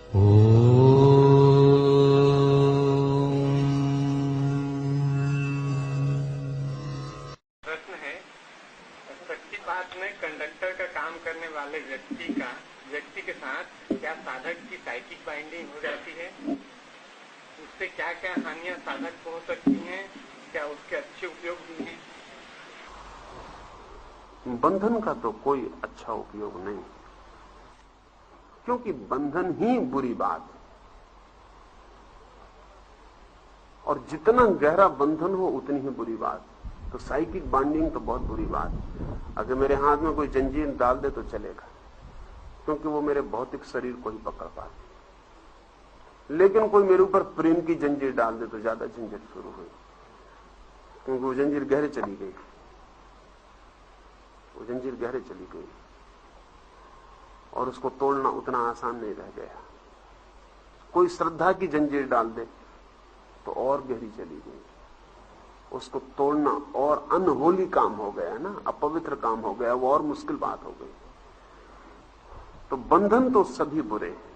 प्रश्न है, शक्तिपात में कंडक्टर का काम करने वाले व्यक्ति के साथ क्या साधक की साइकिक बाइंडिंग हो जाती है? उससे क्या क्या हानियां साधक को हो सकती हैं? क्या उसके अच्छे उपयोग भी हैं? बंधन का तो कोई अच्छा उपयोग नहीं, क्योंकि बंधन ही बुरी बात है। और जितना गहरा बंधन हो उतनी ही बुरी बात है। तो साइकिक बाइंडिंग तो बहुत बुरी बात है। अगर मेरे हाथ में कोई जंजीर डाल दे तो चलेगा, क्योंकि वो मेरे भौतिक शरीर को ही पकड़ पाती। लेकिन कोई मेरे ऊपर प्रेम की जंजीर डाल दे तो ज्यादा झंझट शुरू हुई, क्योंकि वो जंजीर गहरे चली गई। वो जंजीर गहरे चली गई और उसको तोड़ना उतना आसान नहीं रह गया। कोई श्रद्धा की जंजीर डाल दे तो और गहरी चली गई, उसको तोड़ना और अनहोली काम हो गया ना, अपवित्र काम हो गया, वो और मुश्किल बात हो गई। तो बंधन तो सभी बुरे हैं,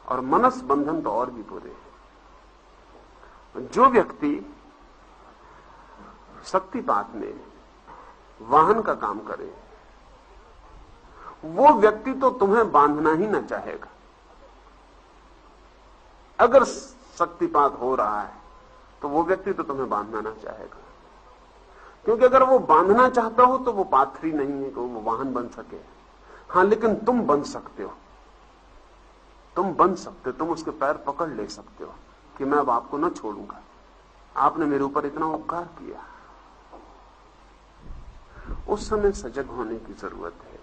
और मनस बंधन तो और भी बुरे हैं। जो व्यक्ति शक्तिपात में वाहन का काम करे, वो व्यक्ति तो तुम्हें बांधना ही ना चाहेगा। अगर शक्तिपात हो रहा है तो वो व्यक्ति तो तुम्हें बांधना ना चाहेगा, क्योंकि अगर वो बांधना चाहता हो तो वो पाथरी नहीं है कि वो वाहन बन सके। हां, लेकिन तुम बन सकते हो, तुम बन सकते हो, तुम उसके पैर पकड़ ले सकते हो कि मैं अब आपको न छोड़ूंगा, आपने मेरे ऊपर इतना उपकार किया। उस समय सजग होने की जरूरत है,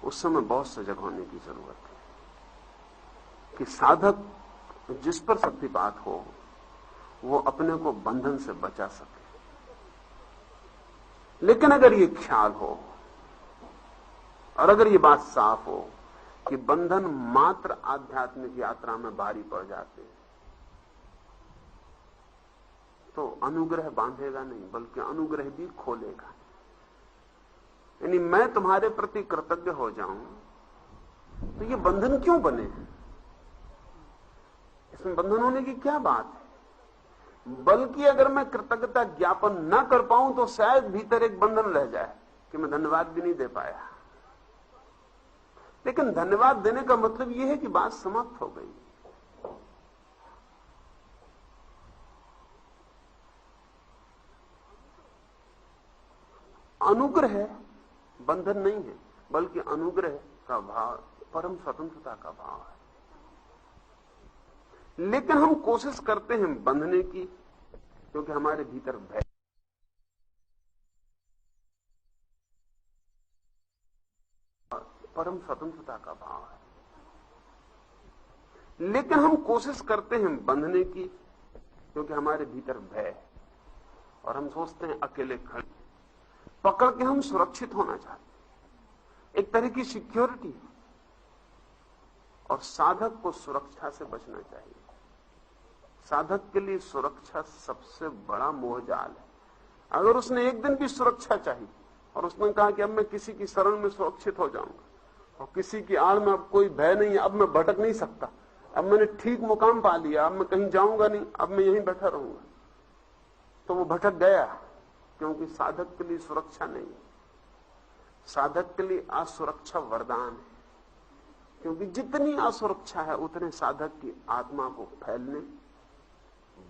उस समय बहुत सजग होने की जरूरत है कि साधक जिस पर शक्तिपात हो वो अपने को बंधन से बचा सके। लेकिन अगर ये ख्याल हो और अगर ये बात साफ हो कि बंधन मात्र आध्यात्मिक यात्रा में भारी पड़ जाते हैं, तो अनुग्रह बांधेगा नहीं, बल्कि अनुग्रह भी खोलेगा। यानी मैं तुम्हारे प्रति कृतज्ञ हो जाऊं तो ये बंधन क्यों बने हैं? इसमें बंधन होने की क्या बात है? बल्कि अगर मैं कृतज्ञता ज्ञापन न कर पाऊं तो शायद भीतर एक बंधन रह जाए कि मैं धन्यवाद भी नहीं दे पाया। लेकिन धन्यवाद देने का मतलब यह है कि बात समाप्त हो गई। अनुग्रह बंधन नहीं है, बल्कि अनुग्रह का भाव परम स्वतंत्रता का भाव है। लेकिन हम कोशिश करते हैं बंधने की, क्योंकि हमारे भीतर भय, परम स्वतंत्रता का भाव है। लेकिन हम कोशिश करते हैं बंधने की, क्योंकि हमारे भीतर भय है, और हम सोचते हैं अकेले खड़े पकड़ के हम सुरक्षित होना चाहते हैं, एक तरह की सिक्योरिटी। और साधक को सुरक्षा से बचना चाहिए। साधक के लिए सुरक्षा सबसे बड़ा मोहजाल है। अगर उसने एक दिन भी सुरक्षा चाहिए और उसने कहा कि अब मैं किसी की शरण में सुरक्षित हो जाऊंगा और किसी की आड़ में अब कोई भय नहीं है, अब मैं भटक नहीं सकता, अब मैंने ठीक मुकाम पा लिया, अब मैं कहीं जाऊंगा नहीं, अब मैं यहीं बैठा रहूंगा, तो वो भटक गया, क्योंकि साधक के लिए सुरक्षा नहीं। साधक के लिए असुरक्षा वरदान है, क्योंकि जितनी असुरक्षा है उतने साधक की आत्मा को फैलने,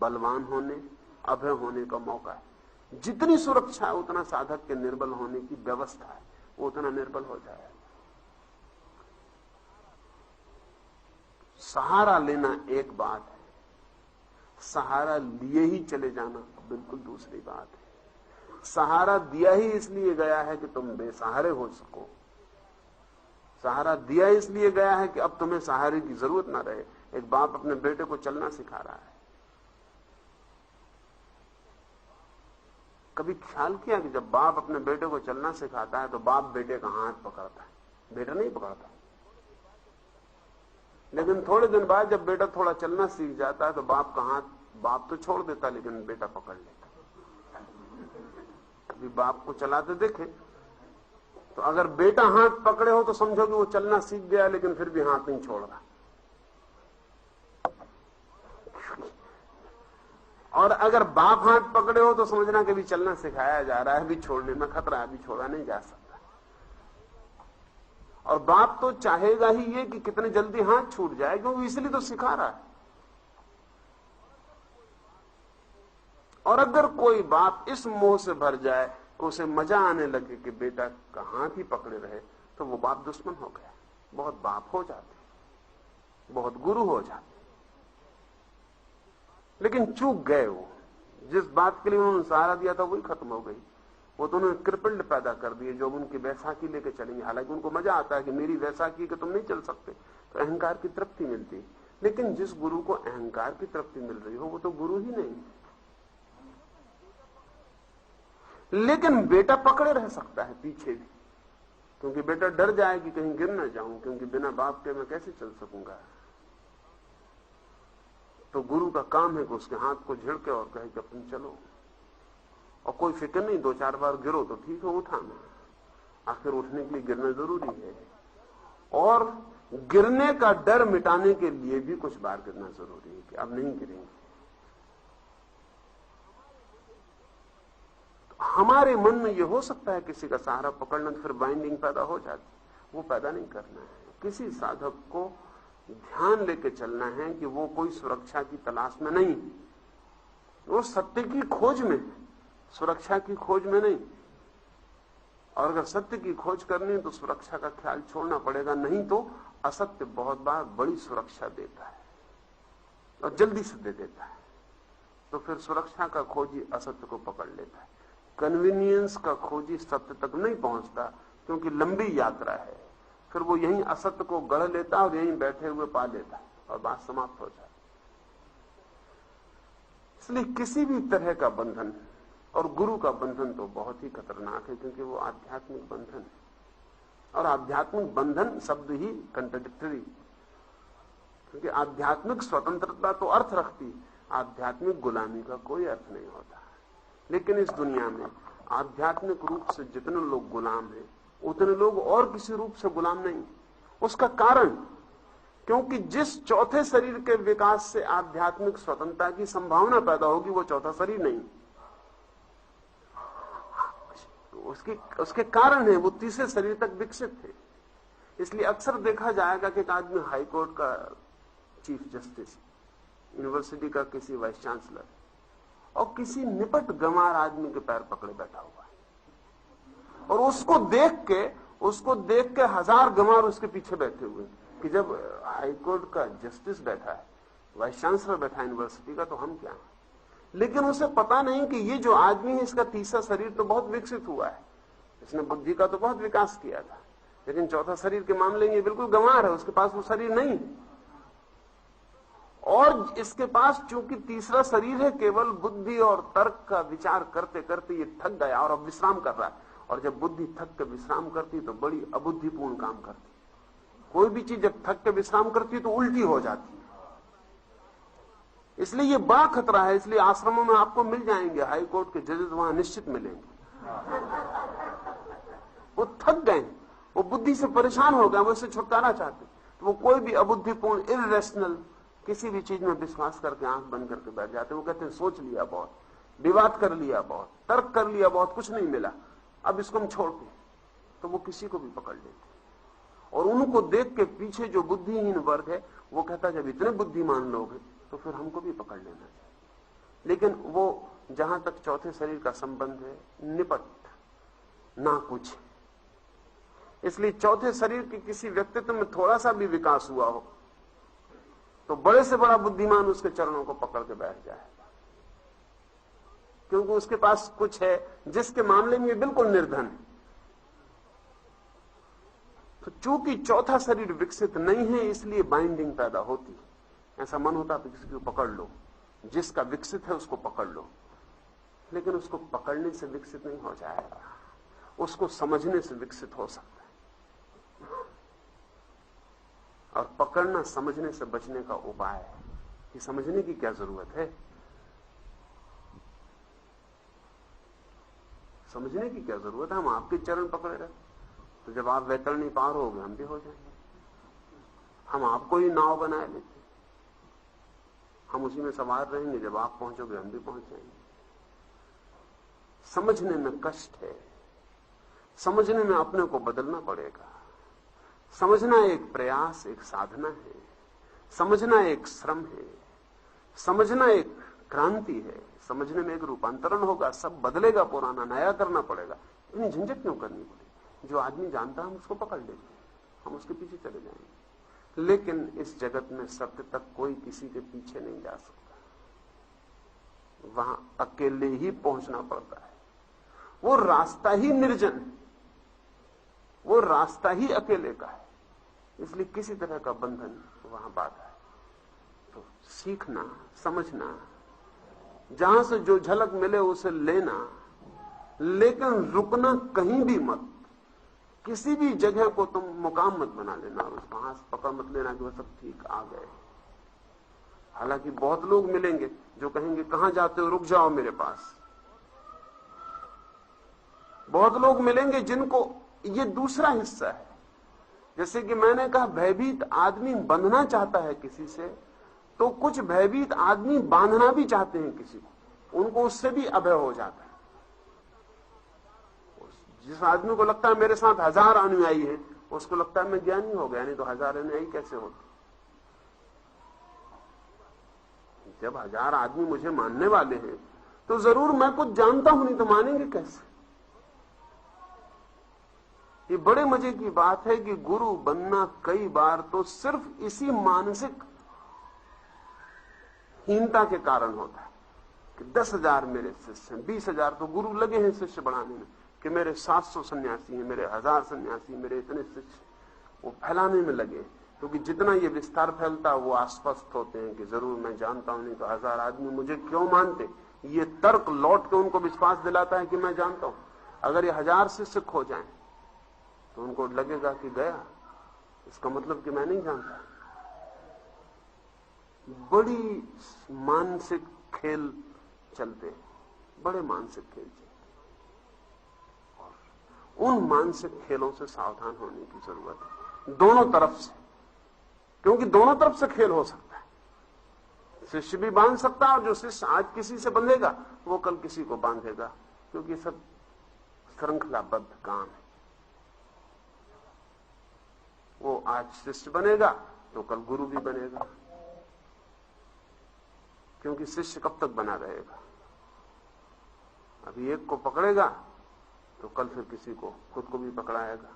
बलवान होने, अभय होने का मौका है। जितनी सुरक्षा है उतना साधक के निर्बल होने की व्यवस्था है, वो उतना निर्बल हो जाएगा। सहारा लेना एक बात है, सहारा लिए ही चले जाना बिल्कुल दूसरी बात है। सहारा दिया ही इसलिए गया है कि तुम बेसहारे हो सको। सहारा दिया इसलिए गया है कि अब तुम्हें सहारे की जरूरत ना रहे। एक बाप अपने बेटे को चलना सिखा रहा है। कभी ख्याल किया कि जब बाप अपने बेटे को चलना सिखाता है तो बाप बेटे का हाथ पकड़ता है, बेटा नहीं पकड़ता। लेकिन थोड़े दिन बाद जब बेटा थोड़ा चलना सीख जाता है तो बाप का हाथ बाप तो छोड़ देता, लेकिन बेटा पकड़ लेता। कभी बाप को चलाते देखे तो अगर बेटा हाथ पकड़े हो तो समझो कि वो चलना सीख गया, लेकिन फिर भी हाथ नहीं छोड़ रहा। और अगर बाप हाथ पकड़े हो तो समझना कि भी चलना सिखाया जा रहा है, भी छोड़ने में खतरा है, भी छोड़ा नहीं जा सकता। और बाप तो चाहेगा ही ये कि कितने जल्दी हाथ छूट जाए, क्योंकि इसलिए तो सिखा रहा है। और अगर कोई बाप इस मोह से भर जाए कि उसे मजा आने लगे कि बेटा का हाथ ही पकड़े रहे, तो वो बाप दुश्मन हो गया। बहुत बाप हो जाते, बहुत गुरु हो जाते, लेकिन चूक गए। वो जिस बात के लिए उन्होंने सहारा दिया था वही खत्म हो गई। वो तो उन्होंने कृपल्ड पैदा कर दिए जो उनकी वैसाखी लेके चलेंगे। हालांकि उनको मजा आता है कि मेरी वैसाखी कि तुम नहीं चल सकते, तो अहंकार की तृप्ति मिलती है। लेकिन जिस गुरु को अहंकार की तृप्ति मिल रही हो वो तो गुरु ही नहीं। लेकिन बेटा पकड़े रह सकता है पीछे भी, क्योंकि बेटा डर जाए कि कहीं गिर ना जाऊं, क्योंकि बिना बाप के मैं कैसे चल सकूंगा। तो गुरु का काम है कि उसके हाथ को झिड़के और कहे कि अपन चलो। और कोई फिक्र नहीं, 2-4 बार गिरो तो ठीक है, उठाना। आखिर उठने के लिए गिरना जरूरी है, और गिरने का डर मिटाने के लिए भी कुछ बार गिरना जरूरी है कि अब नहीं गिरेंगे। हमारे मन में यह हो सकता है किसी का सहारा पकड़ना, तो फिर बाइंडिंग पैदा हो जाती, वो पैदा नहीं करना है। किसी साधक को ध्यान लेके चलना है कि वो कोई सुरक्षा की तलाश में नहीं, वो सत्य की खोज में, सुरक्षा की खोज में नहीं। और अगर सत्य की खोज करनी है तो सुरक्षा का ख्याल छोड़ना पड़ेगा, नहीं तो असत्य बहुत बार बड़ी सुरक्षा देता है और जल्दी से दे देता है। तो फिर सुरक्षा का खोजी असत्य को पकड़ लेता है। कन्वीनियंस का खोजी सत्य तक नहीं पहुंचता, क्योंकि लंबी यात्रा है। फिर वो यहीं असत्य को गढ़ लेता है और यहीं बैठे हुए पा लेता है और बात समाप्त हो जाती। इसलिए किसी भी तरह का बंधन, और गुरु का बंधन तो बहुत ही खतरनाक है, क्योंकि वो आध्यात्मिक बंधन है। और आध्यात्मिक बंधन शब्द ही कंट्राडिक्टरी, क्योंकि आध्यात्मिक स्वतंत्रता तो अर्थ रखती, आध्यात्मिक गुलामी का कोई अर्थ नहीं होता। लेकिन इस दुनिया में आध्यात्मिक रूप से जितने लोग गुलाम हैं, उतने लोग और किसी रूप से गुलाम नहीं। उसका कारण, क्योंकि जिस चौथे शरीर के विकास से आध्यात्मिक स्वतंत्रता की संभावना पैदा होगी, वो चौथा शरीर नहीं। उसके कारण है वो तीसरे शरीर तक विकसित थे। इसलिए अक्सर देखा जाएगा कि एक आदमी हाई कोर्ट का चीफ जस्टिस, यूनिवर्सिटी का किसी वाइस चांसलर, और किसी निपट गंवार आदमी के पैर पकड़े बैठा हुआ है, और उसको देख के 1000 गंवार उसके पीछे बैठे हुए कि जब हाई कोर्ट का जस्टिस बैठा है, वाइस चांसलर बैठा है यूनिवर्सिटी का, तो हम क्या हैं। लेकिन उसे पता नहीं कि ये जो आदमी है, इसका तीसरा शरीर तो बहुत विकसित हुआ है, इसने बुद्धि का तो बहुत विकास किया था, लेकिन चौथा शरीर के मामले में ये बिल्कुल गंवार है, उसके पास वो शरीर नहीं है। और इसके पास चूंकि तीसरा शरीर है, केवल बुद्धि और तर्क का विचार करते करते ये थक गया और अब विश्राम कर रहा है। और जब बुद्धि थक के विश्राम करती तो बड़ी अबुद्धिपूर्ण काम करती। कोई भी चीज जब थक के विश्राम करती तो उल्टी हो जाती है। इसलिए ये बड़ा खतरा है। इसलिए आश्रमों में आपको मिल जाएंगे हाई कोर्ट के जजेस, वहां निश्चित मिलेंगे। वो थक गए, वो बुद्धि से परेशान हो गए, वो इससे छुटकारा चाहते, तो वो कोई भी अबुद्धिपूर्ण, इररेशनल किसी भी चीज में विश्वास करके आंख बंद करके बैठ जाते। वो कहते हैं सोच लिया बहुत, विवाद कर लिया बहुत, तर्क कर लिया बहुत, कुछ नहीं मिला, अब इसको हम छोड़ते। तो वो किसी को भी पकड़ लेते। और उनको देख के पीछे जो बुद्धिहीन वर्ग है वो कहता जब इतने बुद्धिमान लोग हैं तो फिर हमको भी पकड़ लेना चाहिए। लेकिन वो जहां तक चौथे शरीर का संबंध है, निपट ना कुछ। इसलिए चौथे शरीर के किसी व्यक्तित्व में थोड़ा सा भी विकास हुआ हो तो बड़े से बड़ा बुद्धिमान उसके चरणों को पकड़ के बैठ जाए, क्योंकि उसके पास कुछ है जिसके मामले में बिल्कुल निर्धन है। तो चूंकि चौथा शरीर विकसित नहीं है, इसलिए बाइंडिंग पैदा होती है। ऐसा मन होता है किसी को पकड़ लो, जिसका विकसित है उसको पकड़ लो, लेकिन उसको पकड़ने से विकसित नहीं हो जाएगा, उसको समझने से विकसित हो सकता है। और पकड़ना समझने से बचने का उपाय है कि समझने की क्या जरूरत है, समझने की क्या जरूरत है। हम आपके चरण पकड़े रहे, तो जब आप वैतरणी पार होगे हम भी हो जाएंगे। हम आपको ही नाव बनाए लेते, हम उसी में सवार रहेंगे, जब आप पहुंचोगे हम भी पहुंच जाएंगे। समझने में कष्ट है, समझने में अपने को बदलना पड़ेगा। समझना एक प्रयास, एक साधना है, समझना एक श्रम है, समझना एक क्रांति है, समझने में एक रूपांतरण होगा, सब बदलेगा, पुराना नया करना पड़ेगा। इतनी झंझट क्यों करनी पड़ेगी? जो आदमी जानता है हम उसको पकड़ लेंगे, हम उसके पीछे चले जाएंगे। लेकिन इस जगत में सत्य तक कोई किसी के पीछे नहीं जा सकता, वहां अकेले ही पहुंचना पड़ता है। वो रास्ता ही निर्जन है, वो रास्ता ही अकेले का है, इसलिए किसी तरह का बंधन वहां बाधा है। तो सीखना, समझना, जहां से जो झलक मिले उसे लेना, लेकिन रुकना कहीं भी मत। किसी भी जगह को तुम मुकाम मत बना लेना और उस वहां से पकड़ मत लेना कि वो सब ठीक आ गए। हालांकि बहुत लोग मिलेंगे जो कहेंगे कहां जाते हो, रुक जाओ मेरे पास। बहुत लोग मिलेंगे जिनको ये दूसरा हिस्सा है। जैसे कि मैंने कहा, भयभीत आदमी बंधना चाहता है किसी से, तो कुछ भयभीत आदमी बांधना भी चाहते हैं किसी को, उनको उससे भी अभय हो जाता है। जिस आदमी को लगता है मेरे साथ 1000 अनुयायी हैं, उसको लगता है मैं ज्ञानी हो गया, नहीं तो 1000 अनुयायी कैसे होते। जब 1000 आदमी मुझे मानने वाले हैं तो जरूर मैं कुछ जानता हूं, नहीं तो मानेंगे कैसे। ये बड़े मजे की बात है कि गुरु बनना कई बार तो सिर्फ इसी मानसिक हीनता के कारण होता है कि 10,000 मेरे शिष्य हैं, 20,000 तो गुरु लगे हैं शिष्य बढ़ाने में, कि मेरे 700 सन्यासी हैं, मेरे 1000 सन्यासी, मेरे इतने शिष्य, वो फैलाने में लगे। क्योंकि जितना ये विस्तार फैलता है वो आश्वस्त होते हैं कि जरूर मैं जानता हूं, नहीं तो 1000 आदमी मुझे क्यों मानते। ये तर्क लौट के उनको विश्वास दिलाता है कि मैं जानता हूं। अगर ये 1000 शिष्य खो जाएं तो उनको लगेगा कि गया, इसका मतलब कि मैं नहीं जानता। बड़ी मानसिक खेल चलते हैं, बड़े मानसिक खेल चलते हैं। उन मानसिक खेलों से सावधान होने की जरूरत है, दोनों तरफ से, क्योंकि दोनों तरफ से खेल हो सकता है। शिष्य भी बांध सकता है, और जो शिष्य आज किसी से बंधेगा वो कल किसी को बांधेगा, क्योंकि सब श्रृंखलाबद्ध काम है। वो आज शिष्य बनेगा तो कल गुरु भी बनेगा, क्योंकि शिष्य कब तक बना रहेगा। अभी एक को पकड़ेगा तो कल फिर किसी को, खुद को भी पकड़ाएगा।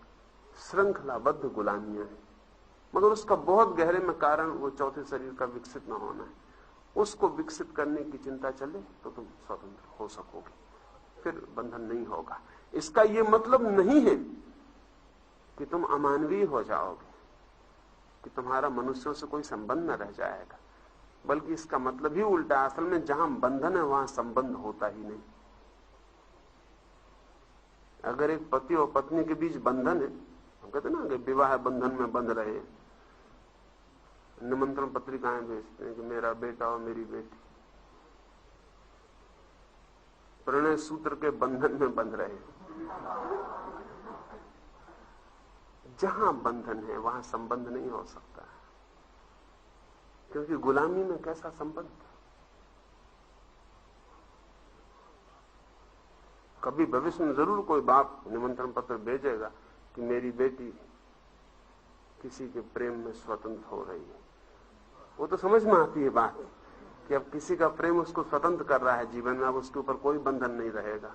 श्रृंखलाबद्ध गुलामियां हैं, मगर उसका बहुत गहरे में कारण वो चौथे शरीर का विकसित न होना है। उसको विकसित करने की चिंता चले तो तुम स्वतंत्र हो सकोगे, फिर बंधन नहीं होगा। इसका यह मतलब नहीं है कि तुम अमानवीय हो जाओगे, कि तुम्हारा मनुष्यों से कोई संबंध न रह जाएगा, बल्कि इसका मतलब ही उल्टा। असल में जहां बंधन है वहां संबंध होता ही नहीं। अगर एक पति और पत्नी के बीच बंधन है, हम कहते ना कि विवाह बंधन में बंध रहे, निमंत्रण पत्रिकाएं भेजते हैं कि मेरा बेटा और मेरी बेटी प्रणय सूत्र के बंधन में बंध रहे। जहां बंधन है वहां संबंध नहीं हो सकता, क्योंकि गुलामी में कैसा संबंध। कभी भविष्य में जरूर कोई बाप निमंत्रण पत्र भेजेगा कि मेरी बेटी किसी के प्रेम में स्वतंत्र हो रही है। वो तो समझ में आती है बात कि अब किसी का प्रेम उसको स्वतंत्र कर रहा है जीवन में, अब उसके ऊपर कोई बंधन नहीं रहेगा,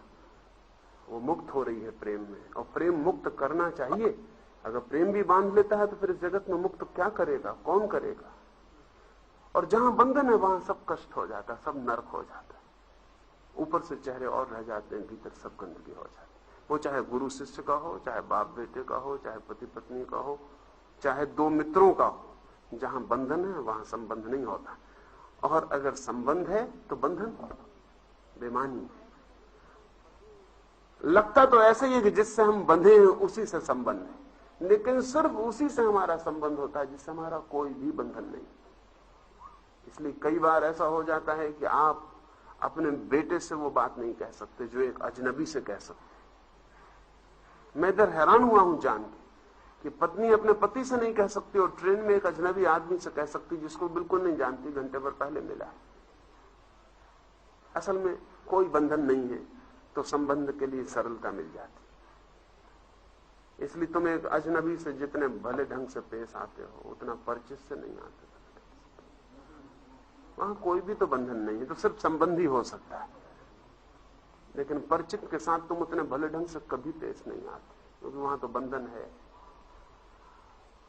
वो मुक्त हो रही है प्रेम में। और प्रेम मुक्त करना चाहिए। अगर प्रेम भी बांध लेता है तो फिर इस जगत में मुक्त क्या करेगा, कौन करेगा। और जहां बंधन है वहां सब कष्ट हो जाता है, सब नरक हो जाता है। ऊपर से चेहरे और रह जाते हैं, भीतर सब गंदगी हो जाती है। वो चाहे गुरु शिष्य का हो, चाहे बाप बेटे का हो, चाहे पति पत्नी का हो, चाहे दो मित्रों का हो। जहां बंधन है वहां संबंध नहीं होता, और अगर संबंध है तो बंधन बेमानी है। लगता तो ऐसा ही है कि जिससे हम बंधे हैं उसी से संबंध है, लेकिन सिर्फ उसी से हमारा संबंध होता है जिससे हमारा कोई भी बंधन नहीं। इसलिए कई बार ऐसा हो जाता है कि आप अपने बेटे से वो बात नहीं कह सकते जो एक अजनबी से कह सकते। मैं इधर हैरान हुआ हूं जान के कि पत्नी अपने पति से नहीं कह सकती और ट्रेन में एक अजनबी आदमी से कह सकती जिसको बिल्कुल नहीं जानती, घंटे भर पहले मिला। असल में कोई बंधन नहीं है तो संबंध के लिए सरलता मिल जाती। इसलिए तुम एक अजनबी से जितने भले ढंग से पेश आते हो उतना परिचित से नहीं आते। वहां कोई भी तो बंधन नहीं है, तो सिर्फ संबंध ही हो सकता है। लेकिन परिचित के साथ तुम उतने भले ढंग से कभी पेश नहीं आते, क्योंकि वहां तो बंधन है।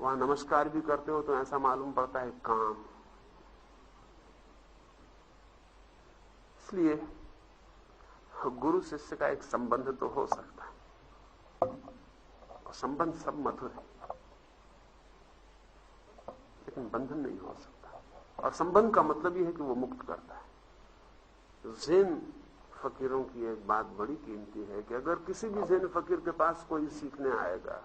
वहां नमस्कार भी करते हो तो ऐसा मालूम पड़ता है काम। इसलिए गुरु शिष्य का एक संबंध तो हो सकता है, और संबंध सब मधुर है, लेकिन बंधन नहीं हो सकता। और संबंध का मतलब यह है कि वो मुक्त करता है। ज़ेन फकीरों की एक बात बड़ी कीमती है कि अगर किसी भी ज़ेन फकीर के पास कोई सीखने आएगा,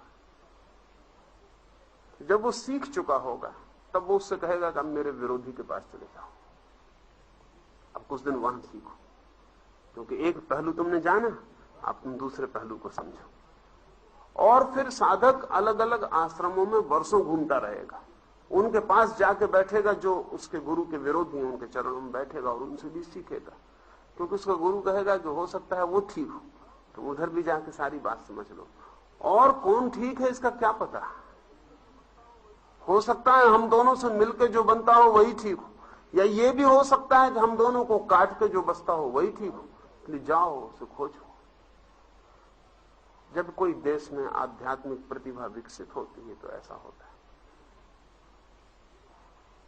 जब वो सीख चुका होगा तब वो उससे कहेगा कि अब मेरे विरोधी के पास चले जाओ, अब कुछ दिन वहां सीखो, क्योंकि एक पहलू तुमने जाना, अब तुम दूसरे पहलू को समझो। और फिर साधक अलग अलग आश्रमों में वर्षों घूमता रहेगा, उनके पास जाके बैठेगा जो उसके गुरु के विरोधी हैं, उनके चरणों में बैठेगा और उनसे भी सीखेगा, क्योंकि उसका गुरु कहेगा कि हो सकता है वो ठीक हो, तो उधर भी जाके सारी बात समझ लो। और कौन ठीक है इसका क्या पता, हो सकता है हम दोनों से मिलकर जो बनता हो वही ठीक हो, या ये भी हो सकता है कि हम दोनों को काट के जो बसता हो वही ठीक हो। इसलिए जाओ उसे खोजो। जब कोई देश में आध्यात्मिक प्रतिभा विकसित होती है तो ऐसा होता है,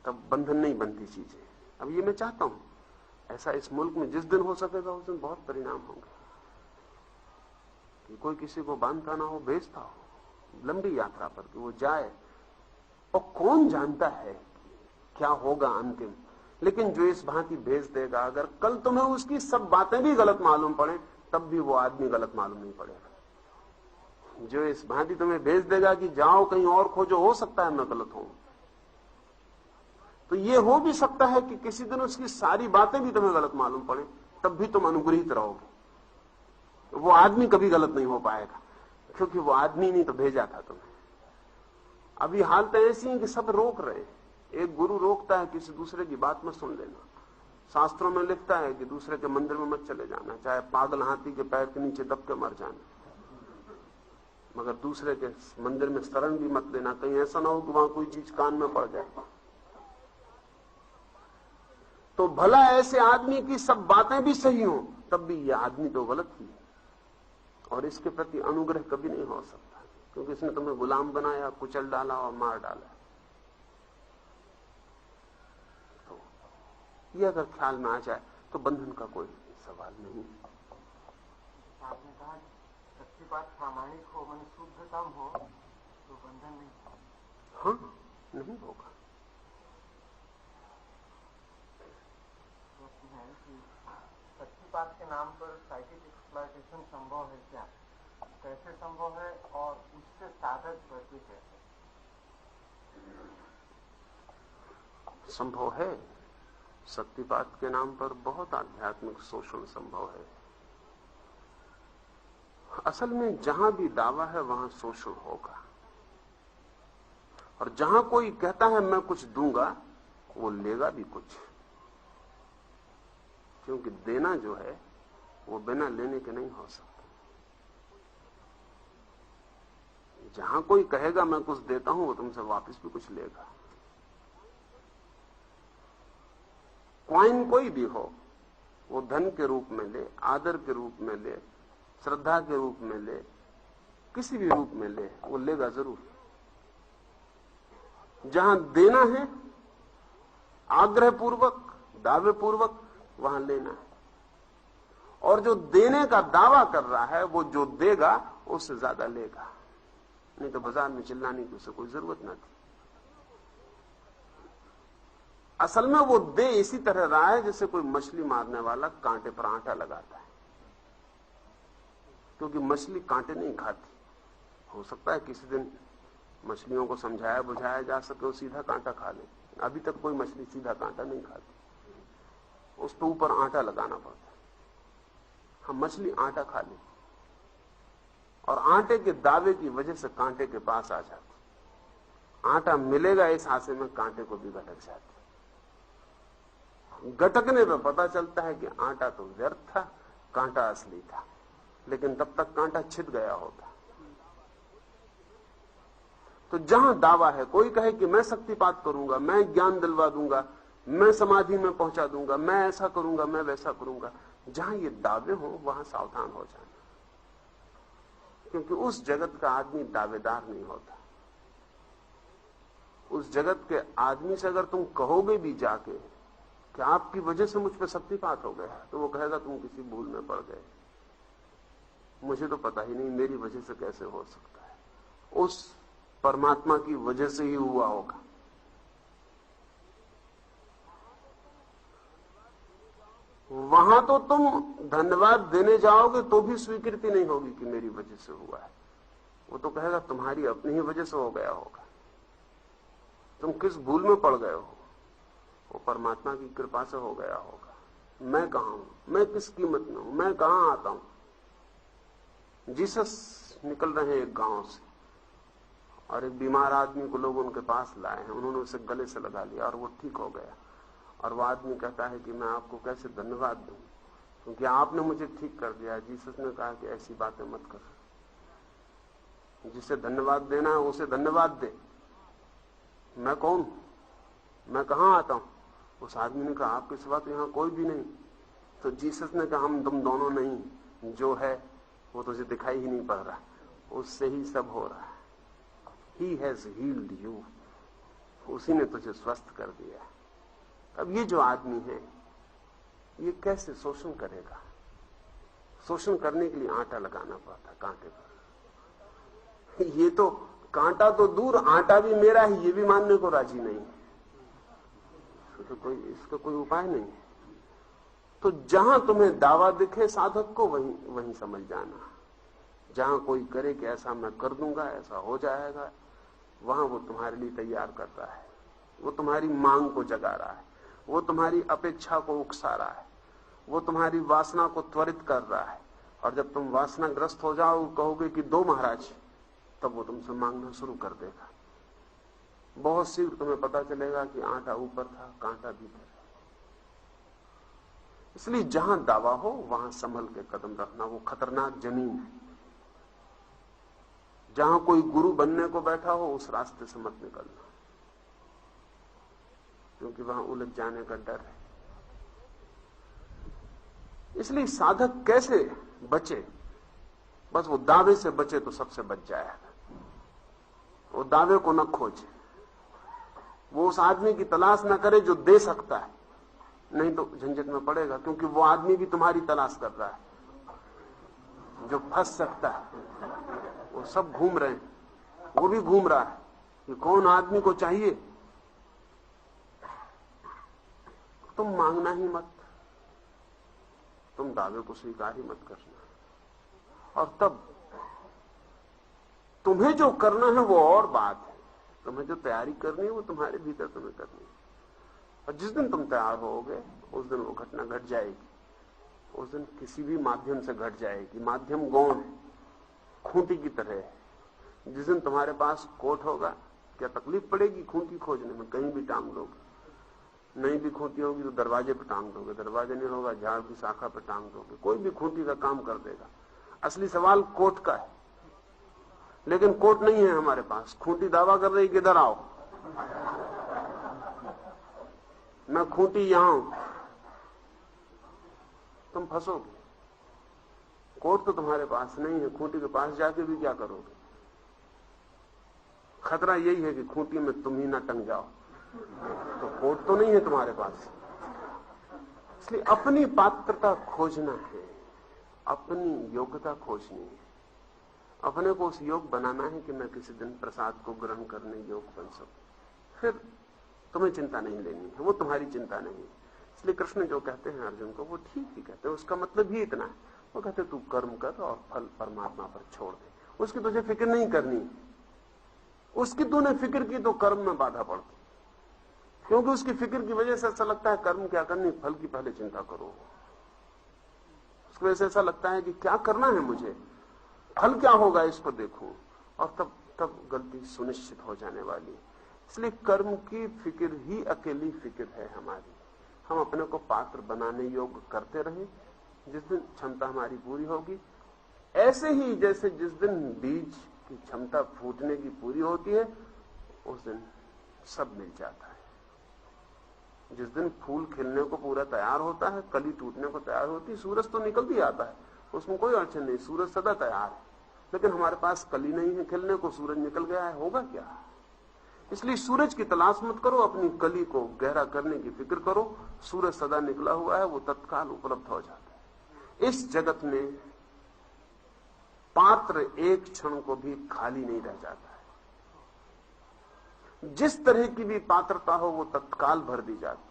तब बंधन नहीं बनती चीजें। अब ये मैं चाहता हूं ऐसा इस मुल्क में जिस दिन हो सकेगा उस दिन बहुत परिणाम होंगे कि कोई किसी को बांधता ना हो, भेजता हो लंबी यात्रा पर कि वो जाए, और कौन जानता है क्या होगा अंतिम। लेकिन जो इस भांति भेज देगा, अगर कल तुम्हें उसकी सब बातें भी गलत मालूम पड़े तब भी वो आदमी गलत मालूम नहीं पड़ेगा। जो इस भांति तुम्हें भेज देगा कि जाओ कहीं और खोजो, हो सकता है मैं गलत हूं, तो ये हो भी सकता है कि किसी दिन उसकी सारी बातें भी तुम्हें गलत मालूम पड़े, तब भी तुम अनुग्रहित रहोगे। वो आदमी कभी गलत नहीं हो पाएगा, क्योंकि वो आदमी नहीं तो भेजा था तुम्हें। अभी हालत ऐसी है कि सब रोक रहे हैं। एक गुरु रोकता है किसी दूसरे की बात मत सुन लेना, शास्त्रों में लिखता है कि दूसरे के मंदिर में मत चले जाना, चाहे पागल हाथी के पैर के नीचे दब के मर जाना, मगर दूसरे के मंदिर में शरण भी मत लेना, कहीं ऐसा ना हो कि वहां कोई चीज कान में पड़ जाए। तो भला ऐसे आदमी की सब बातें भी सही हो तब भी यह आदमी तो गलत ही है, और इसके प्रति अनुग्रह कभी नहीं हो सकता, क्योंकि इसने तुम्हें गुलाम बनाया, कुचल डाला और मार डाला। तो ये अगर ख्याल में आ जाए तो बंधन का कोई सवाल नहीं। आपने कहा सच्ची बात प्रामाणिक हो, मन शुद्धतम हो तो बंधन नहीं होगा। हाँ, नहीं होगा। सच्ची बात के नाम पर साइकिक एक्सप्लॉयटेशन संभव है क्या, कैसे संभव है, और उससे साधक बचे कैसे? संभव है। सत्यपात के नाम पर बहुत आध्यात्मिक शोषण संभव है। असल में जहां भी दावा है वहां शोषण होगा, और जहां कोई कहता है मैं कुछ दूंगा, वो लेगा भी कुछ, क्योंकि देना जो है वो बिना लेने के नहीं हो सकता। जहां कोई कहेगा मैं कुछ देता हूं, वो तुमसे वापस भी कुछ लेगा। कॉइन कोई भी हो, वो धन के रूप में ले, आदर के रूप में ले, श्रद्धा के रूप में ले, किसी भी रूप में ले, वो लेगा जरूर। जहां देना है आग्रह पूर्वक, दावे पूर्वक, वहां लेना है। और जो देने का दावा कर रहा है वो जो देगा उससे ज्यादा लेगा, नहीं तो बाजार में चिल्लाने की उसे कोई जरूरत ना थी। असल में वो दे इसी तरह रहा है जैसे कोई मछली मारने वाला कांटे पर आटा लगाता है, क्योंकि मछली कांटे नहीं खाती। हो सकता है किसी दिन मछलियों को समझाया बुझाया जा सके वो सीधा कांटा खा ले, अभी तक कोई मछली सीधा कांटा नहीं खाती, उस पर ऊपर आटा लगाना पड़ता है। हम मछली आटा खा ले, और आटे के दावे की वजह से कांटे के पास आ जाती। आटा मिलेगा इस आशे में कांटे को भी गटक जाती। गटकने पर पता चलता है कि आटा तो व्यर्थ था, कांटा असली था, लेकिन तब तक कांटा छिद गया होता। तो जहां दावा है, कोई कहे कि मैं शक्तिपात करूंगा, मैं ज्ञान दिलवा दूंगा, मैं समाधि में पहुंचा दूंगा, मैं ऐसा करूंगा, मैं वैसा करूंगा, जहां ये दावे हो वहां सावधान हो जाना, क्योंकि उस जगत का आदमी दावेदार नहीं होता। उस जगत के आदमी से अगर तुम कहोगे भी जाके कि आपकी वजह से मुझ पर शक्तिपात हो गया, तो वो कहेगा तुम किसी भूल में पड़ गए, मुझे तो पता ही नहीं मेरी वजह से कैसे हो सकता है, उस परमात्मा की वजह से ही हुआ होगा। वहां तो तुम धन्यवाद देने जाओगे तो भी स्वीकृति नहीं होगी कि मेरी वजह से हुआ है। वो तो कहेगा तुम्हारी अपनी ही वजह से हो गया होगा, तुम किस भूल में पड़ गए हो, वो परमात्मा की कृपा से हो गया होगा। मैं कहां हूं, मैं किस कीमत में हूं, मैं कहां आता हूं। जीसस निकल रहे हैं एक गांव से और एक बीमार आदमी को लोग उनके पास लाए हैं, उन्होंने उसे गले से लगा लिया और वो ठीक हो गया। और वो आदमी कहता है कि मैं आपको कैसे धन्यवाद दूं, क्योंकि आपने मुझे ठीक कर दिया। जीसस ने कहा कि ऐसी बातें मत कर, जिसे धन्यवाद देना है उसे धन्यवाद दे। मैं कौन, मैं कहां आता हूं। उस आदमी ने कहा आपके सिवा तो यहां कोई भी नहीं। तो जीसस ने कहा हम तुम दोनों नहीं, जो है वो तुझे दिखाई ही नहीं पड़ रहा, उससे ही सब हो रहा है। He has healed you, उसी ने तुझे स्वस्थ कर दिया। अब ये जो आदमी है ये कैसे शोषण करेगा। शोषण करने के लिए आटा लगाना पड़ता कांटे पर। ये तो कांटा तो दूर, आटा भी मेरा है ये भी मानने को राजी नहीं है। तो इसका कोई उपाय नहीं है। तो जहां तुम्हें दावा दिखे साधक को वहीं समझ जाना। जहां कोई करे कि ऐसा मैं कर दूंगा, ऐसा हो जाएगा, वहां वो तुम्हारे लिए तैयार कर रहा है, वो तुम्हारी मांग को जगा रहा है, वो तुम्हारी अपेक्षा को उकसा रहा है, वो तुम्हारी वासना को त्वरित कर रहा है। और जब तुम वासनाग्रस्त हो जाओ, कहोगे कि दो महाराज, तब वो तुमसे मांगना शुरू कर देगा। बहुत शीघ्र तुम्हें पता चलेगा कि आटा ऊपर था, कांटा भीतर है। इसलिए जहां दावा हो वहां संभल के कदम रखना, वो खतरनाक जमीन है। जहां कोई गुरु बनने को बैठा हो उस रास्ते से मत निकलना, क्योंकि वहां उलझ जाने का डर है। इसलिए साधक कैसे बचे, बस वो दावे से बचे तो सबसे बच जाएगा। वो दावे को न खोजे, वो उस आदमी की तलाश न करे जो दे सकता है, नहीं तो झंझट में पड़ेगा। क्योंकि वो आदमी भी तुम्हारी तलाश कर रहा है जो फंस सकता है। वो सब घूम रहे हैं, वो भी घूम रहा है कि कौन आदमी को चाहिए। तुम मांगना ही मत, तुम दावे को स्वीकार ही मत करना। और तब तुम्हें जो करना है वो और बात है, तुम्हें जो तैयारी करनी है वो तुम्हारे भीतर तुम्हें करनी है। और जिस दिन तुम तैयार होगे उस दिन वो घटना घट जाएगी, उस दिन किसी भी माध्यम से घट जाएगी। माध्यम गौण है, खूंटी की तरह है। जिस दिन तुम्हारे पास कोट होगा, क्या तकलीफ पड़ेगी खूंटी खोजने में, कहीं भी टांग दोगे। नहीं भी खूंटी होगी तो दरवाजे पर टांग दोगे, दरवाजे नहीं होगा झाड़ की शाखा पर टांग दोगे, कोई भी खूंटी का काम कर देगा। असली सवाल कोट का है, लेकिन कोट नहीं है हमारे पास। खूंटी दावा कर रही कि इधर आओ, मैं खूंटी यहां हूं, तुम फंसोगे। कोट तो तुम्हारे पास नहीं है, खूंटी के पास जाके भी क्या करोगे। खतरा यही है कि खूंटी में तुम ही ना टंग जाओ। तो कोट तो नहीं है तुम्हारे पास। इसलिए अपनी पात्रता खोजना है, अपनी योग्यता खोजनी है, अपने को उस योग बनाना है कि मैं किसी दिन प्रसाद को ग्रहण करने योग्य बन सकूं। फिर तुम्हें चिंता नहीं लेनी है, वो तुम्हारी चिंता नहीं है। इसलिए कृष्ण जो कहते हैं अर्जुन को वो ठीक ही कहते हैं। उसका मतलब ही इतना है, वो कहते तू कर्म कर और फल परमात्मा पर छोड़ दे, उसकी तुझे फिक्र नहीं करनी। उसकी तूने फिक्र की तो कर्म में बाधा पड़ती, क्योंकि उसकी फिक्र की वजह से ऐसा लगता है कर्म क्या करनी, फल की पहले चिंता करो। उसकी वजह से ऐसा लगता है कि क्या करना है मुझे, फल क्या होगा इसको देखूं, और तब तब गलती सुनिश्चित हो जाने वाली है। इसलिए कर्म की फिक्र ही अकेली फिक्र है हमारी। हम अपने को पात्र बनाने योग्य करते रहे, जिस दिन क्षमता हमारी पूरी होगी, ऐसे ही जैसे जिस दिन बीज की क्षमता फूटने की पूरी होती है उस दिन सब मिल जाता है। जिस दिन फूल खिलने को पूरा तैयार होता है, कली टूटने को तैयार होती है, सूरज तो निकल भी आता है, उसमें कोई अड़चन नहीं, सूरज सदा तैयार है। लेकिन हमारे पास कली नहीं है खिलने को, सूरज निकल गया है, होगा क्या? इसलिए सूरज की तलाश मत करो, अपनी कली को गहरा करने की फिक्र करो। सूरज सदा निकला हुआ है, वो तत्काल उपलब्ध हो जाता है। इस जगत में पात्र एक क्षण को भी खाली नहीं रह जाता है। जिस तरह की भी पात्रता हो वो तत्काल भर दी जाती है।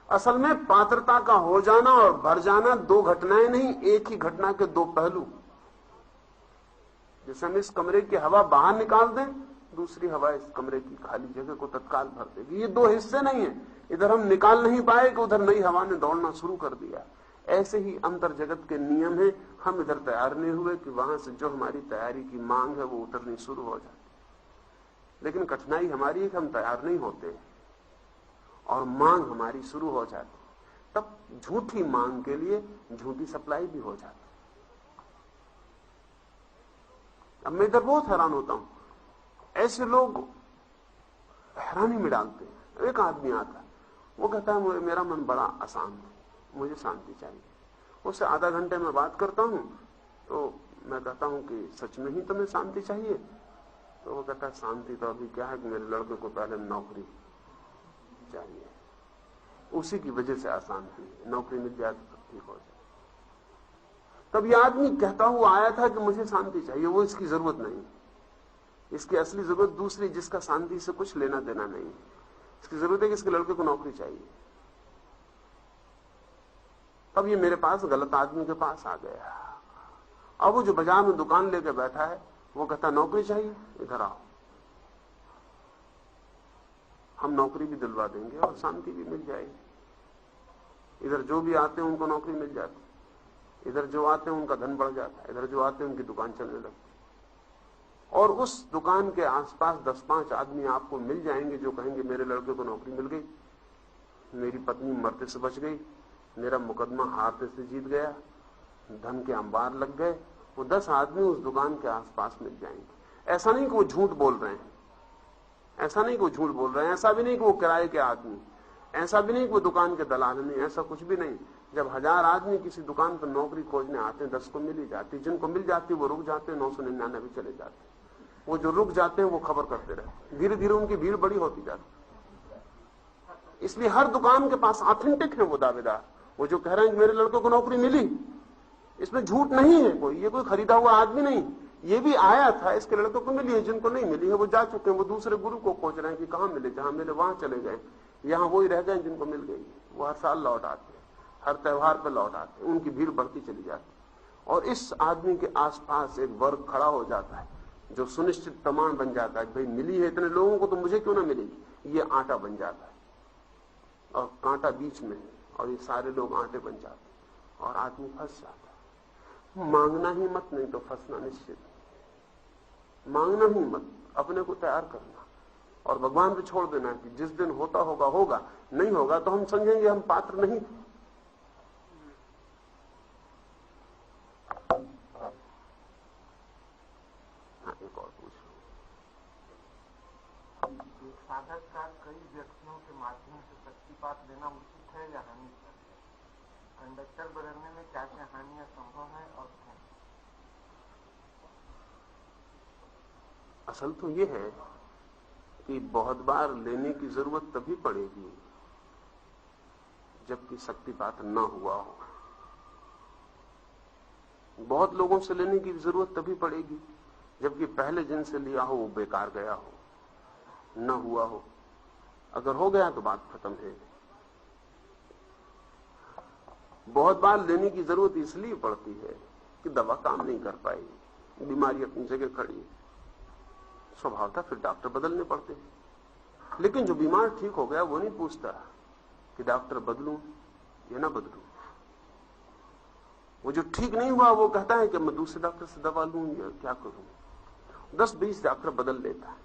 असल में पात्रता का हो जाना और भर जाना दो घटनाएं नहीं, एक ही घटना के दो पहलू। जैसे हम इस कमरे की हवा बाहर निकाल दें, दूसरी हवा इस कमरे की खाली जगह को तत्काल भर देगी। ये दो हिस्से नहीं है, इधर हम निकाल नहीं पाए कि उधर नई हवा ने दौड़ना शुरू कर दिया। ऐसे ही अंतर जगत के नियम है, हम इधर तैयार नहीं हुए कि वहां से जो हमारी तैयारी की मांग है वो उतरनी शुरू हो जाती। लेकिन कठिनाई हमारी है कि हम तैयार नहीं होते और मांग हमारी शुरू हो जाती, तब झूठी मांग के लिए झूठी सप्लाई भी हो जाती। अब मैं इधर बहुत हैरान होता हूं, ऐसे लोग हैरानी में डालते हैं। एक आदमी आता है, वो कहता है मेरा मन बड़ा अशांत है, मुझे शांति चाहिए। उससे आधा घंटे में बात करता हूं तो मैं कहता हूं कि सच में ही तुम्हें शांति चाहिए? तो वो कहता है शांति तो अभी क्या है कि मेरे लड़के को पहले नौकरी चाहिए, उसी की वजह से अशांति है, नौकरी मिल जाए तो ठीक हो जाए। तब ये आदमी कहता हुआ आया था कि मुझे शांति चाहिए, वो इसकी जरूरत नहीं। इसकी असली जरूरत दूसरी, जिसका शांति से कुछ लेना देना नहीं है। इसकी जरूरत है कि इसके लड़के को नौकरी चाहिए। तब ये मेरे पास गलत आदमी के पास आ गया। अब वो जो बाजार में दुकान लेके बैठा है वो कहता नौकरी चाहिए, इधर आओ, हम नौकरी भी दिलवा देंगे और शांति भी मिल जाएगी। इधर जो भी आते हैं उनको नौकरी मिल जाती, इधर जो आते हैं उनका धन बढ़ जाता है, इधर जो आते हैं उनकी दुकान चलने लगती। और उस दुकान के आसपास 10-5 आदमी आपको मिल जाएंगे जो कहेंगे मेरे लड़के को नौकरी मिल गई, मेरी पत्नी मरते से बच गई, मेरा मुकदमा हारते से जीत गया, धन के अंबार लग गए। वो 10 आदमी उस दुकान के आसपास मिल जाएंगे। ऐसा नहीं कि वो झूठ बोल रहे हैं, ऐसा नहीं कि वो झूठ बोल रहे हैं, ऐसा भी नहीं कि वो किराए के आदमी, ऐसा भी नहीं कि वो दुकान के दलाल नहीं, ऐसा कुछ भी नहीं। जब 1000 आदमी किसी दुकान पर नौकरी खोजने आते हैं, 10 को मिल ही जाती। जिनको मिल जाती वो रुक जाते हैं, 999 भी चले जाते। वो जो रुक जाते हैं वो खबर करते रहते, धीरे धीरे उनकी भीड़ बड़ी होती जाती। इसलिए हर दुकान के पास ऑथेंटिक है वो दावेदार, वो जो कह रहे हैं कि मेरे लड़के को नौकरी मिली, इसमें झूठ नहीं है कोई, ये कोई खरीदा हुआ आदमी नहीं। ये भी आया था, इसके लड़कों को मिली है, जिनको नहीं मिली है वो जा चुके हैं, वो दूसरे गुरु को खोज रहे हैं कि कहां मिले, जहां मिले वहां चले गए, यहां वही रह गए जिनको मिल गई। वो हर साल लौट आते हैं, हर त्योहार पर लौट आते हैं, उनकी भीड़ बढ़ती चली जाती। और इस आदमी के आसपास एक वर्ग खड़ा हो जाता है जो सुनिश्चित प्रमाण बन जाता है, भाई मिली है इतने लोगों को तो मुझे क्यों ना मिलेगी। ये आटा बन जाता है और कांटा बीच में है, और ये सारे लोग आटे बन जाते हैं और आदमी फंस जाता है। मांगना ही मत, नहीं तो फंसना निश्चित। मांगना ही मत, अपने को तैयार करना और भगवान पे छोड़ देना कि जिस दिन होता होगा होगा, नहीं होगा तो हम समझेंगे हम पात्र नहीं थे। एक और पूछ लो। साधक का कई व्यक्तियों के माध्यम से शक्तिपात लेना उचित है या हानिकारक? कंडक्टर बदलने में क्या क्या हानियां संभव है और क्या? असल तो ये है कि बहुत बार लेने की जरूरत तभी पड़ेगी जबकि शक्तिपात न हुआ हो। बहुत लोगों से लेने की जरूरत तभी पड़ेगी जबकि पहले जिनसे लिया हो वो बेकार गया हो, न हुआ हो। अगर हो गया तो बात खत्म है। बहुत बार लेने की जरूरत इसलिए पड़ती है कि दवा काम नहीं कर पाई, बीमारी अपनी जगह खड़ी है, स्वभाव था फिर डॉक्टर बदलने पड़ते हैं। लेकिन जो बीमार ठीक हो गया वो नहीं पूछता कि डॉक्टर बदलूं या ना बदलूं, वो जो ठीक नहीं हुआ वो कहता है कि मैं दूसरे डॉक्टर से दवा लूं या क्या करूं। 10-20 डॉक्टर बदल लेता है।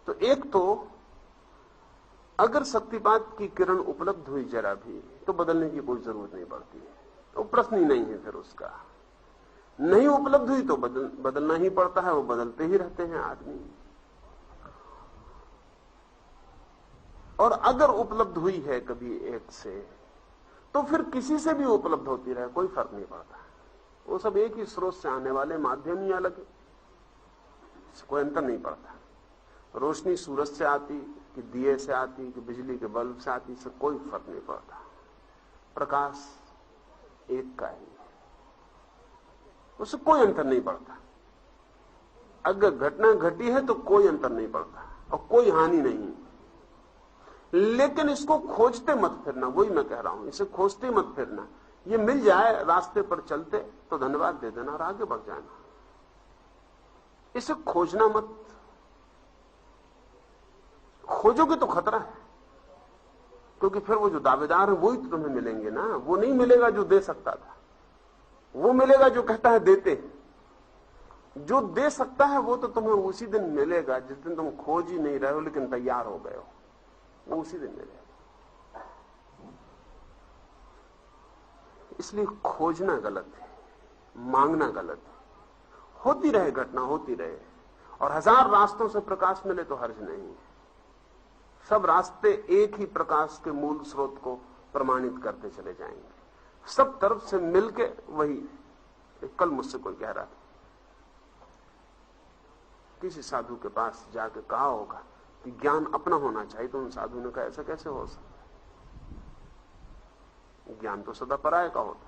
तो एक तो अगर शक्तिपात की किरण उपलब्ध हुई जरा भी तो बदलने की कोई जरूरत नहीं पड़ती, तो प्रश्न ही नहीं है फिर उसका। नहीं उपलब्ध हुई तो बदलना ही पड़ता है, वो बदलते ही रहते हैं आदमी। और अगर उपलब्ध हुई है कभी एक से तो फिर किसी से भी उपलब्ध होती रहे, कोई फर्क नहीं पड़ता। वो सब एक ही स्रोत से आने वाले, माध्यम ही अलग है, कोई अंतर नहीं पड़ता। रोशनी सूरज से आती कि दिए से आती कि बिजली के बल्ब से आती, इससे कोई फर्क नहीं पड़ता। प्रकाश एक का ही, उससे कोई अंतर नहीं पड़ता। अगर घटना घटी है तो कोई अंतर नहीं पड़ता और कोई हानि नहीं। लेकिन इसको खोजते मत फिरना, वही मैं कह रहा हूं, इसे खोजते मत फिरना। ये मिल जाए रास्ते पर चलते तो धन्यवाद दे देना और आगे बढ़ जाना। इसे खोजना मत, खोजोगे तो खतरा है, क्योंकि फिर वो जो दावेदार है वही तो तुम्हें मिलेंगे ना। वो नहीं मिलेगा जो दे सकता था, वो मिलेगा जो कहता है देते। जो दे सकता है वो तो तुम्हें उसी दिन मिलेगा जिस दिन तुम खोज ही नहीं रहे हो लेकिन तैयार हो गए हो, वो उसी दिन मिलेगा। इसलिए खोजना गलत है, मांगना गलत है। होती रहे घटना, होती रहे, और 1000 रास्तों से प्रकाश मिले तो हर्ज नहीं है। सब रास्ते एक ही प्रकाश के मूल स्रोत को प्रमाणित करते चले जाएंगे, सब तरफ से मिलके वही। कल मुझसे कोई कह रहा था, किसी साधु के पास जाके कहा होगा कि ज्ञान अपना होना चाहिए, तो उन साधु ने कहा ऐसा कैसे हो सकता है, ज्ञान तो सदा पराये का होता है।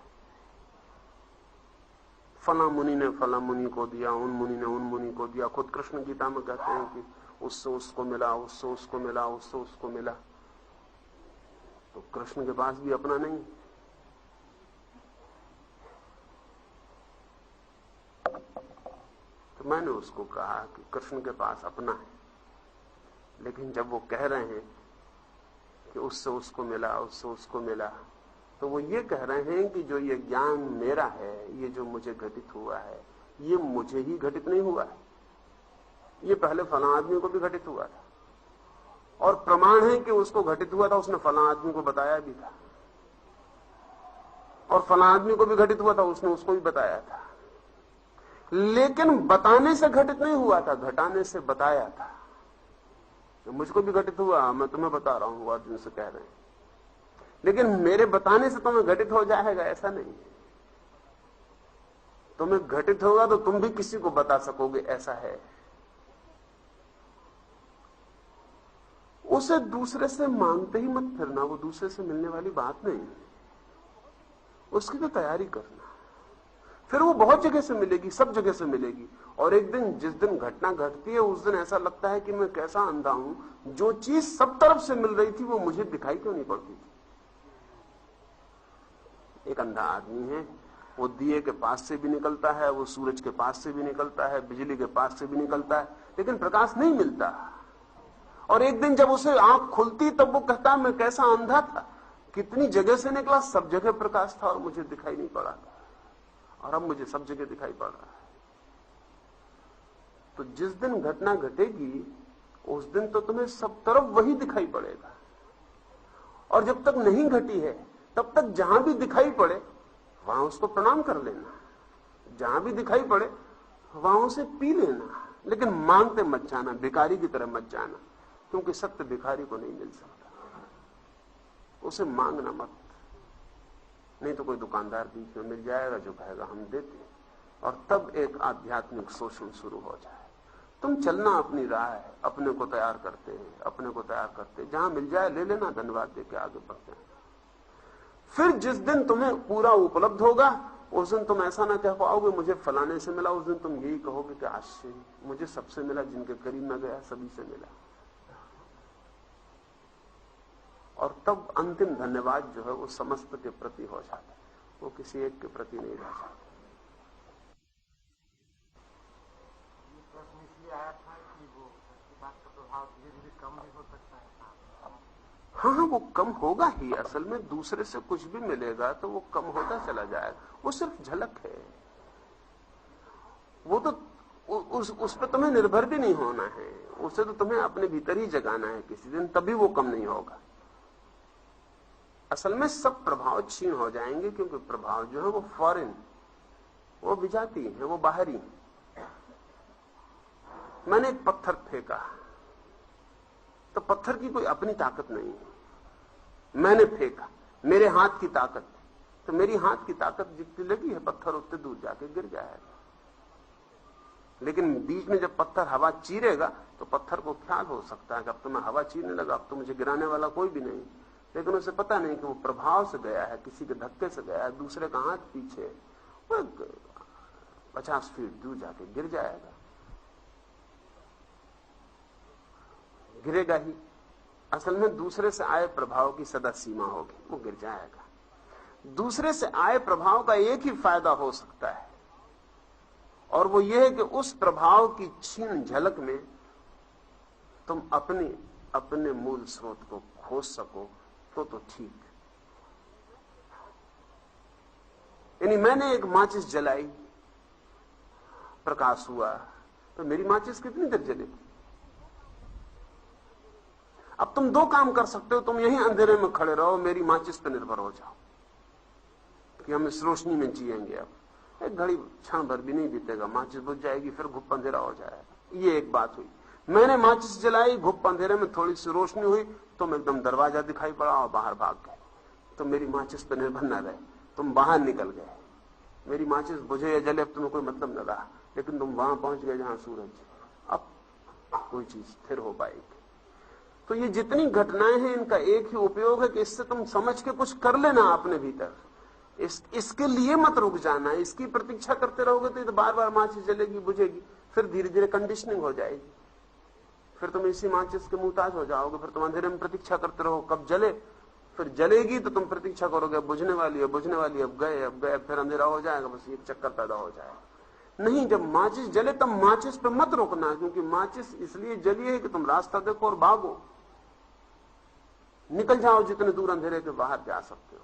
फला मुनि ने फला मुनि को दिया, उन मुनि ने उन मुनि को दिया। खुद कृष्ण गीता में कहते हैं कि उससे उसको मिला, उससे उसको मिला, उससे उसको मिला। तो कृष्ण के पास भी अपना नहीं। तो मैंने उसको कहा कि कृष्ण के पास अपना है, लेकिन जब वो कह रहे हैं कि उससे उसको मिला, उससे उसको मिला, तो वो ये कह रहे हैं कि जो ये ज्ञान मेरा है, ये जो मुझे घटित हुआ है, ये मुझे ही घटित नहीं हुआ है, ये पहले फला आदमी को भी घटित हुआ था। और प्रमाण है कि उसको घटित हुआ था, उसने फला आदमी को बताया भी था, और फला आदमी को भी घटित हुआ था, उसने उसको भी बताया था। लेकिन बताने से घटित नहीं हुआ था, घटाने से बताया था। तो मुझको भी घटित हुआ, मैं तुम्हें बता रहा हूं, अर्जुन से कह रहे हैं, लेकिन मेरे बताने से तुम्हें घटित हो जाएगा ऐसा नहीं। तुम्हें घटित होगा तो तुम भी किसी को बता सकोगे ऐसा है। उसे दूसरे से मांगते ही मत फिरना, वो दूसरे से मिलने वाली बात नहीं है। उसकी तो तैयारी करना, फिर वो बहुत जगह से मिलेगी, सब जगह से मिलेगी। और एक दिन जिस दिन घटना घटती है उस दिन ऐसा लगता है कि मैं कैसा अंधा हूं, जो चीज सब तरफ से मिल रही थी वो मुझे दिखाई क्यों नहीं पड़ती थी। एक अंधा आदमी है, वो दिए के पास से भी निकलता है, वो सूरज के पास से भी निकलता है, बिजली के पास से भी निकलता है, लेकिन प्रकाश नहीं मिलता। और एक दिन जब उसे आंख खुलती तब वो कहता मैं कैसा अंधा था, कितनी जगह से निकला, सब जगह प्रकाश था और मुझे दिखाई नहीं पड़ा था, और अब मुझे सब जगह दिखाई पड़ रहा है। तो जिस दिन घटना घटेगी उस दिन तो तुम्हें सब तरफ वही दिखाई पड़ेगा, और जब तक नहीं घटी है तब तक जहां भी दिखाई पड़े वहां उसको प्रणाम कर लेना, जहां भी दिखाई पड़े वहां उसे पी लेना, लेकिन मांगते मत जाना, भिखारी की तरह मत जाना, क्योंकि सत्य भिखारी को नहीं मिल सकता। उसे मांगना मत, नहीं तो कोई दुकानदार बीच में मिल जाएगा जो कहेगा हम देते हैं, और तब एक आध्यात्मिक शोषण शुरू हो जाए। तुम चलना अपनी राह है, अपने को तैयार करते हैं, अपने को तैयार करते, जहां मिल जाए ले लेना, धन्यवाद देके आगे बढ़ते हैं। फिर जिस दिन तुम्हें पूरा उपलब्ध होगा उस दिन तुम ऐसा ना कह पाओगे मुझे फलाने से मिला, उस दिन तुम यही कहोगे कि आश्चर्य, मुझे सबसे मिला, जिनके करीब में गया सभी से मिला। और तब अंतिम धन्यवाद जो है वो समस्त के प्रति हो जाता है, वो किसी एक के प्रति नहीं रह जाता। ये प्रश्न इसलिए आया था कि वो बात का प्रभाव धीरे धीरे कम भी हो सकता है। हाँ हाँ, वो कम होगा ही। असल में दूसरे से कुछ भी मिलेगा तो वो कम होता चला जाएगा, वो सिर्फ झलक है। वो तो उस पर तुम्हें निर्भर भी नहीं होना है, उसे तो तुम्हें अपने भीतर ही जगाना है किसी दिन, तभी वो कम नहीं होगा। असल में सब प्रभाव क्षीण हो जाएंगे, क्योंकि प्रभाव जो है वो फॉरेन, वो विजाती है, वो बाहरी है। मैंने एक पत्थर फेंका तो पत्थर की कोई अपनी ताकत नहीं है, मैंने फेंका, मेरे हाथ की ताकत, तो मेरी हाथ की ताकत जितनी लगी है पत्थर उतने दूर जाके गिर जाएगा। लेकिन बीच में जब पत्थर हवा चीरेगा तो पत्थर को ख्याल हो सकता है कि अब तो मैं हवा चीरने लगा, अब तो मुझे गिराने वाला कोई भी नहीं। लेकिन उसे पता नहीं कि वो प्रभाव से गया है, किसी के धक्के से गया है, दूसरे का हाथ पीछे, वो 50 फीट दूर जाके गिर जाएगा, गिरेगा ही। असल में दूसरे से आए प्रभाव की सदा सीमा होगी, वो गिर जाएगा। दूसरे से आए प्रभाव का एक ही फायदा हो सकता है, और वो ये है कि उस प्रभाव की क्षीण झलक में तुम अपने मूल स्रोत को खोज सको तो ठीक। यानी मैंने एक माचिस जलाई, प्रकाश हुआ, तो मेरी माचिस कितनी देर जलेगी? अब तुम दो काम कर सकते हो, तुम यहीं अंधेरे में खड़े रहो, मेरी माचिस पर निर्भर हो जाओ कि हम इस रोशनी में जिएंगे। अब एक घड़ी क्षण भर भी नहीं बीतेगा, माचिस बुझ जाएगी, फिर घुप अंधेरा हो जाएगा। ये एक बात हुई। मैंने माचिस जलाई, घुप अंधेरे में थोड़ी सी रोशनी हुई, तुम एकदम दरवाजा दिखाई पड़ा और बाहर भाग गए। तो मेरी माचिस पर निर्भर न रहे, तुम बाहर निकल गए। मेरी माचिस बुझे या जले अब तुम्हें कोई मतलब न रहा, लेकिन तुम वहां पहुंच गए जहां सूरज, अब कोई चीज स्थिर हो पाएगी। तो ये जितनी घटनाएं हैं, इनका एक ही उपयोग है कि इससे तुम समझ के कुछ कर लेना अपने भीतर। इसके लिए मत रुक जाना, इसकी प्रतीक्षा करते रहोगे तो बार बार माचिस जलेगी, बुझेगी, फिर धीरे धीरे कंडीशनिंग हो जाएगी, फिर तुम इसी माचिस के मुहताज हो जाओगे। फिर तुम अंधेरे में प्रतीक्षा करते रहो कब जले, फिर जलेगी तो तुम प्रतीक्षा करोगे बुझने वाली है, बुझने वाली है, अब गए, फिर अंधेरा हो जाएगा, बस एक चक्कर पैदा हो जाएगा। नहीं, जब माचिस जले तब माचिस पे मत रुकना, क्योंकि माचिस इसलिए जली है कि तुम रास्ता देखो और भागो, निकल जाओ जितने दूर अंधेरे के बाहर जा सकते हो।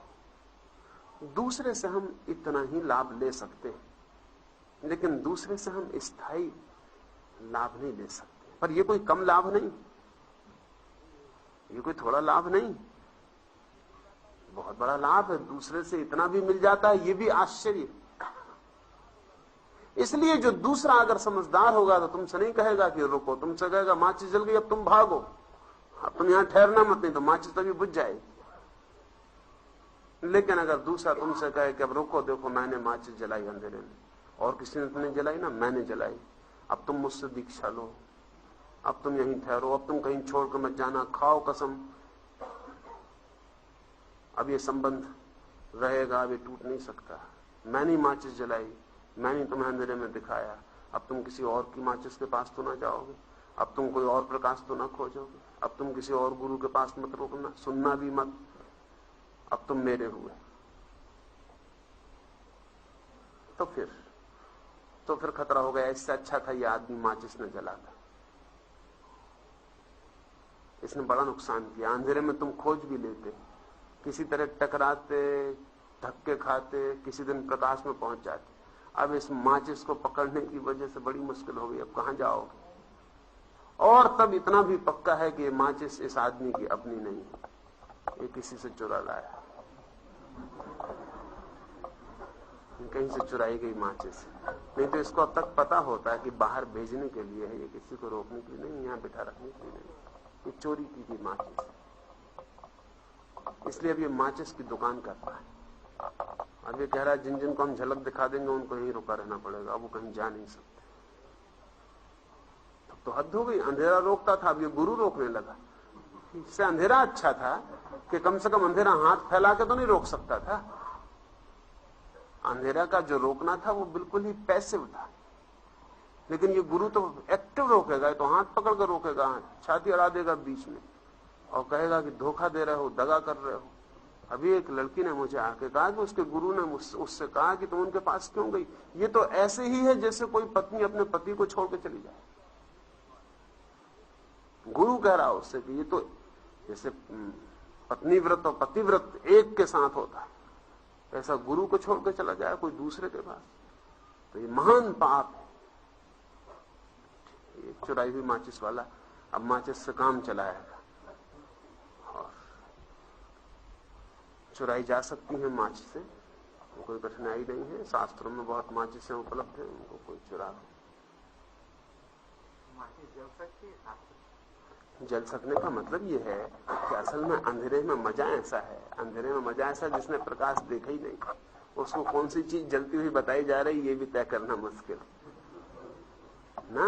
दूसरे से हम इतना ही लाभ ले सकते हैं, लेकिन दूसरे से हम स्थायी लाभ नहीं ले सकते। पर ये कोई कम लाभ नहीं, ये कोई थोड़ा लाभ नहीं, बहुत बड़ा लाभ है। दूसरे से इतना भी मिल जाता है, ये भी आश्चर्य। इसलिए जो दूसरा अगर समझदार होगा तो तुमसे नहीं कहेगा कि रुको, तुमसे कहेगा माचिस जल गई अब तुम भागो, अब तुम यहां ठहरना मत, नहीं तो माचिस तभी बुझ जाएगी। लेकिन अगर दूसरा तुमसे कहे कि अब रुको, देखो मैंने माचिस जलाई अंधेरे में, और किसी ने तुमने जलाई ना, मैंने जलाई, अब तुम मुझसे दीक्षा लो, अब तुम यहीं ठहरो, अब तुम कहीं छोड़कर मत जाना, खाओ कसम, अब ये संबंध रहेगा, अब ये टूट नहीं सकता। मैंने ही माचिस जलाई, मैंने तुम्हें अंधेरे में दिखाया, अब तुम किसी और की माचिस के पास तो ना जाओगे, अब तुम कोई और प्रकाश तो ना खोजोगे, अब तुम किसी और गुरु के पास मत रुकना, सुनना भी मत, अब तुम मेरे हुए। तो फिर खतरा हो गया। इससे अच्छा था ये आदमी माचिस न जलाता, इसने बड़ा नुकसान किया। अंधेरे में तुम खोज भी लेते, किसी तरह टकराते, धक्के खाते, किसी दिन प्रकाश में पहुंच जाते। अब इस माचिस को पकड़ने की वजह से बड़ी मुश्किल हो गई, अब कहां जाओगे? और तब इतना भी पक्का है कि ये माचिस इस आदमी की अपनी नहीं है, ये किसी से चुरा लाया, कहीं से चुराई गई माचिस। नहीं तो इसको अब तक पता होता है कि बाहर भेजने के लिए है, ये किसी को रोकने के लिए नहीं, यहाँ बिठा रखने के लिए नहीं, ये चोरी की गई माचिस। इसलिए अब ये माचिस की दुकान करता है। अब ये कह रहा है जिन जिन को हम झलक दिखा देंगे उनको यहीं रुका रहना पड़ेगा, अब वो कहीं जा नहीं सकते। तब तो हद हो गई, अंधेरा रोकता था, अब ये गुरु रोकने लगा। इससे अंधेरा अच्छा था कि कम से कम अंधेरा हाथ फैला के तो नहीं रोक सकता था। अंधेरा का जो रोकना था वो बिल्कुल ही पैसिव था, लेकिन ये गुरु तो एक्टिव रोकेगा, तो हाथ पकड़ कर रोकेगा, छाती अड़ा देगा बीच में और कहेगा कि धोखा दे रहे हो, दगा कर रहे हो। अभी एक लड़की ने मुझे आके कहा कि उसके गुरु ने उससे कहा कि तुम उनके पास क्यों गई? ये तो ऐसे ही है जैसे कोई पत्नी अपने पति को छोड़ के चली जाए। गुरु कह रहा उससे कि ये तो जैसे पत्नी व्रत और पतिव्रत एक के साथ होता है, ऐसा गुरु को छोड़कर चला जाए कोई दूसरे के पास, तो ये महान पाप है। ये चुराई हुई माचिस वाला अब माचिस से काम चलाएगा, और चुराई जा सकती है माचिस से, कोई कठिनाई नहीं है। शास्त्रों में बहुत माचिसें उपलब्ध है, उनको कोई चुरा। जल सकने का मतलब यह है कि असल में अंधेरे में मजा ऐसा है, अंधेरे में मजा ऐसा जिसने प्रकाश देखा ही नहीं, उसको कौन सी चीज जलती हुई बताई जा रही ये भी तय करना मुश्किल ना।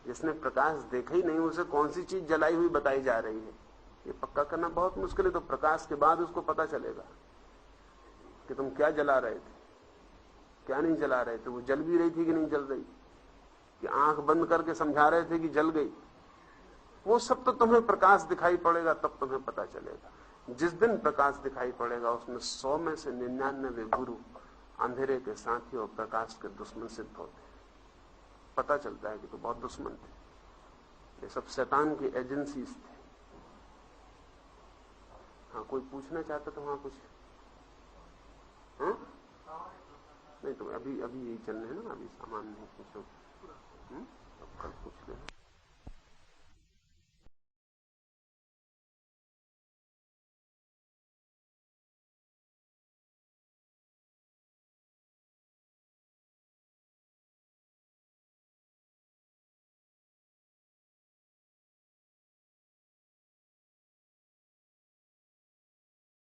जिसने प्रकाश देखा ही नहीं उसे कौन सी चीज जलाई हुई बताई जा रही है ये पक्का करना बहुत मुश्किल है। तो प्रकाश के बाद उसको पता चलेगा कि तुम क्या जला रहे थे, क्या नहीं जला रहे थे, वो जल भी रही थी कि नहीं जल रही, कि आंख बंद करके समझा रहे थे कि जल गई। वो सब तो तुम्हें प्रकाश दिखाई पड़ेगा, तब तुम्हें पता चलेगा। जिस दिन प्रकाश दिखाई पड़ेगा उसमें 100 में से 99 गुरु अंधेरे के साथी और प्रकाश के दुश्मन सिद्ध होते हैं। पता चलता है कि तो बहुत दुश्मन थे, ये सब शैतान की एजेंसीज थे। हाँ, कोई पूछना चाहता तो वहां कुछ? हाँ? नहीं तो अभी यही चलने है ना, अभी सामान नहीं पूछो, कल पूछ लेना।